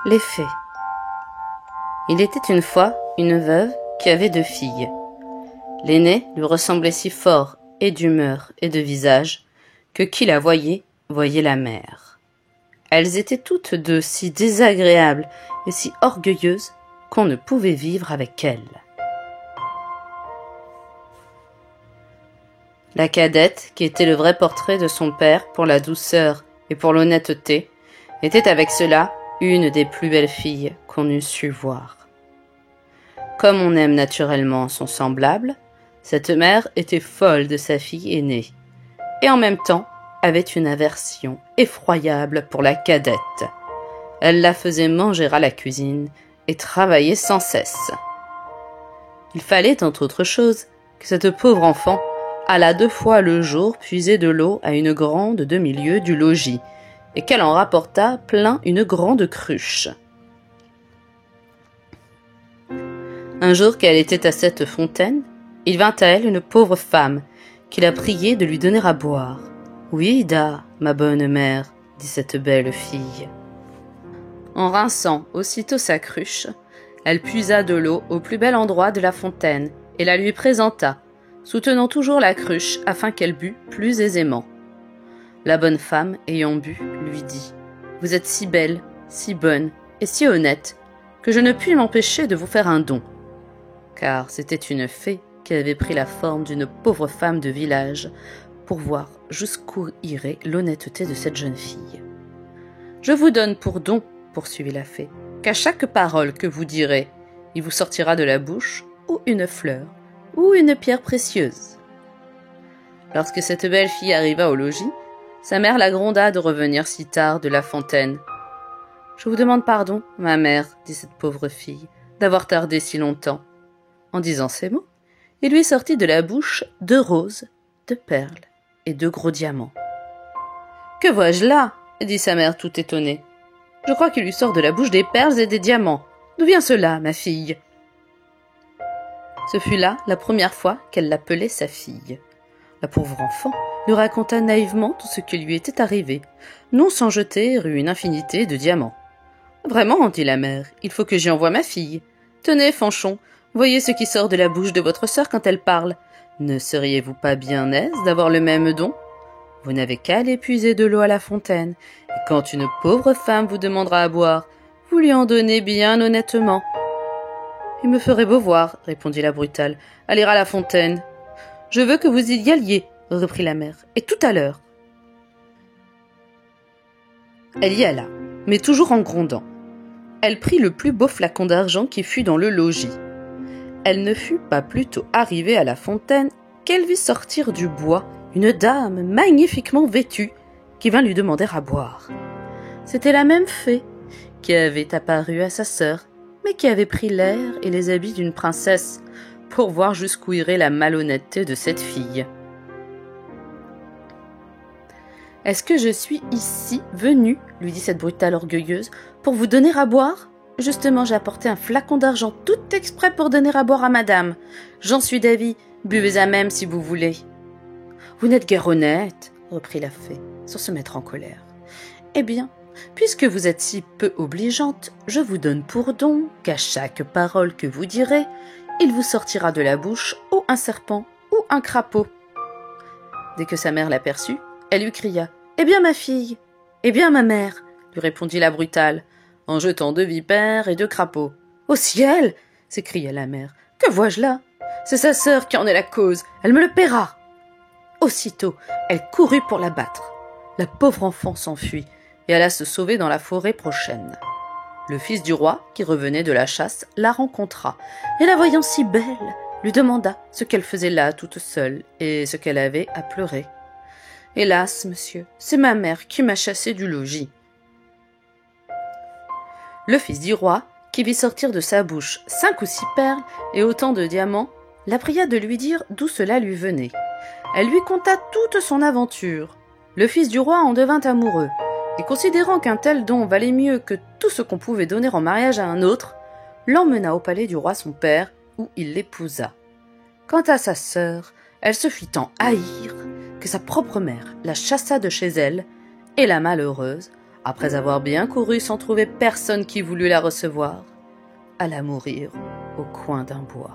Les fées. Il était une fois une veuve qui avait 2 filles. L'aînée lui ressemblait si fort et d'humeur et de visage que qui la voyait, voyait la mère. Elles étaient toutes 2 si désagréables et si orgueilleuses qu'on ne pouvait vivre avec elles. La cadette, qui était le vrai portrait de son père pour la douceur et pour l'honnêteté, était avec cela une des plus belles filles qu'on eût su voir. Comme on aime naturellement son semblable, cette mère était folle de sa fille aînée, et en même temps avait une aversion effroyable pour la cadette. Elle la faisait manger à la cuisine et travailler sans cesse. Il fallait, entre autres choses, que cette pauvre enfant allât 2 fois le jour puiser de l'eau à une grande demi-lieue du logis, et qu'elle en rapportât plein une grande cruche. Un jour qu'elle était à cette fontaine, il vint à elle une pauvre femme, qui la priait de lui donner à boire. « Oui, da, ma bonne mère, dit cette belle fille. » En rinçant aussitôt sa cruche, elle puisa de l'eau au plus bel endroit de la fontaine, et la lui présenta, soutenant toujours la cruche afin qu'elle bût plus aisément. La bonne femme, ayant bu, lui dit « Vous êtes si belle, si bonne et si honnête que je ne puis m'empêcher de vous faire un don. » Car c'était une fée qui avait pris la forme d'une pauvre femme de village pour voir jusqu'où irait l'honnêteté de cette jeune fille. « Je vous donne pour don, poursuivit la fée, qu'à chaque parole que vous direz, il vous sortira de la bouche ou une fleur ou une pierre précieuse. » Lorsque cette belle fille arriva au logis, sa mère la gronda de revenir si tard de la fontaine. « Je vous demande pardon, ma mère, dit cette pauvre fille, d'avoir tardé si longtemps. » En disant ces mots, il lui sortit de la bouche 2 roses, 2 perles et 2 gros diamants. « Que vois-je là ?» dit sa mère tout étonnée. « Je crois qu'il lui sort de la bouche des perles et des diamants. D'où vient cela, ma fille ?» Ce fut là la première fois qu'elle l'appelait sa fille. La pauvre enfant lui raconta naïvement tout ce qui lui était arrivé, non sans jeter une infinité de diamants. « Vraiment, dit la mère, il faut que j'y envoie ma fille. Tenez, Fanchon, voyez ce qui sort de la bouche de votre sœur quand elle parle. Ne seriez-vous pas bien aise d'avoir le même don? Vous n'avez qu'à aller puiser de l'eau à la fontaine, et quand une pauvre femme vous demandera à boire, vous lui en donnez bien honnêtement. »« Il me ferait beau voir, répondit la brutale, aller à la fontaine. »« Je veux que vous y alliez, reprit la mère, et tout à l'heure. » Elle y alla, mais toujours en grondant. Elle prit le plus beau flacon d'argent qui fut dans le logis. Elle ne fut pas plutôt arrivée à la fontaine qu'elle vit sortir du bois une dame magnifiquement vêtue qui vint lui demander à boire. C'était la même fée qui avait apparu à sa sœur, mais qui avait pris l'air et les habits d'une princesse pour voir jusqu'où irait la malhonnêteté de cette fille. « Est-ce que je suis ici venue, lui dit cette brutale orgueilleuse, pour vous donner à boire ? Justement, j'ai apporté un flacon d'argent tout exprès pour donner à boire à madame. J'en suis d'avis, buvez à même si vous voulez. »« Vous n'êtes guère honnête, reprit la fée, sans se mettre en colère. Eh bien, puisque vous êtes si peu obligeante, je vous donne pour don qu'à chaque parole que vous direz, il vous sortira de la bouche ou un serpent ou un crapaud. » Dès que sa mère l'aperçut, elle lui cria « Eh bien, ma fille, eh bien, ma mère !» lui répondit la brutale, en jetant 2 vipères et 2 crapauds. « Au ciel !» s'écria la mère. « Que vois-je là ? C'est sa sœur qui en est la cause, elle me le paiera !» Aussitôt, elle courut pour la battre. La pauvre enfant s'enfuit et alla se sauver dans la forêt prochaine. Le fils du roi, qui revenait de la chasse, la rencontra, et la voyant si belle, lui demanda ce qu'elle faisait là toute seule et ce qu'elle avait à pleurer. « Hélas, monsieur, c'est ma mère qui m'a chassée du logis. » Le fils du roi, qui vit sortir de sa bouche 5 ou 6 perles et autant de diamants, la pria de lui dire d'où cela lui venait. Elle lui conta toute son aventure. Le fils du roi en devint amoureux, et considérant qu'un tel don valait mieux que tout ce qu'on pouvait donner en mariage à un autre, l'emmena au palais du roi son père, où il l'épousa. Quant à sa sœur, elle se fit tant haïr que sa propre mère la chassa de chez elle, et la malheureuse Après avoir bien couru sans trouver personne qui voulût la recevoir, alla mourir au coin d'un bois.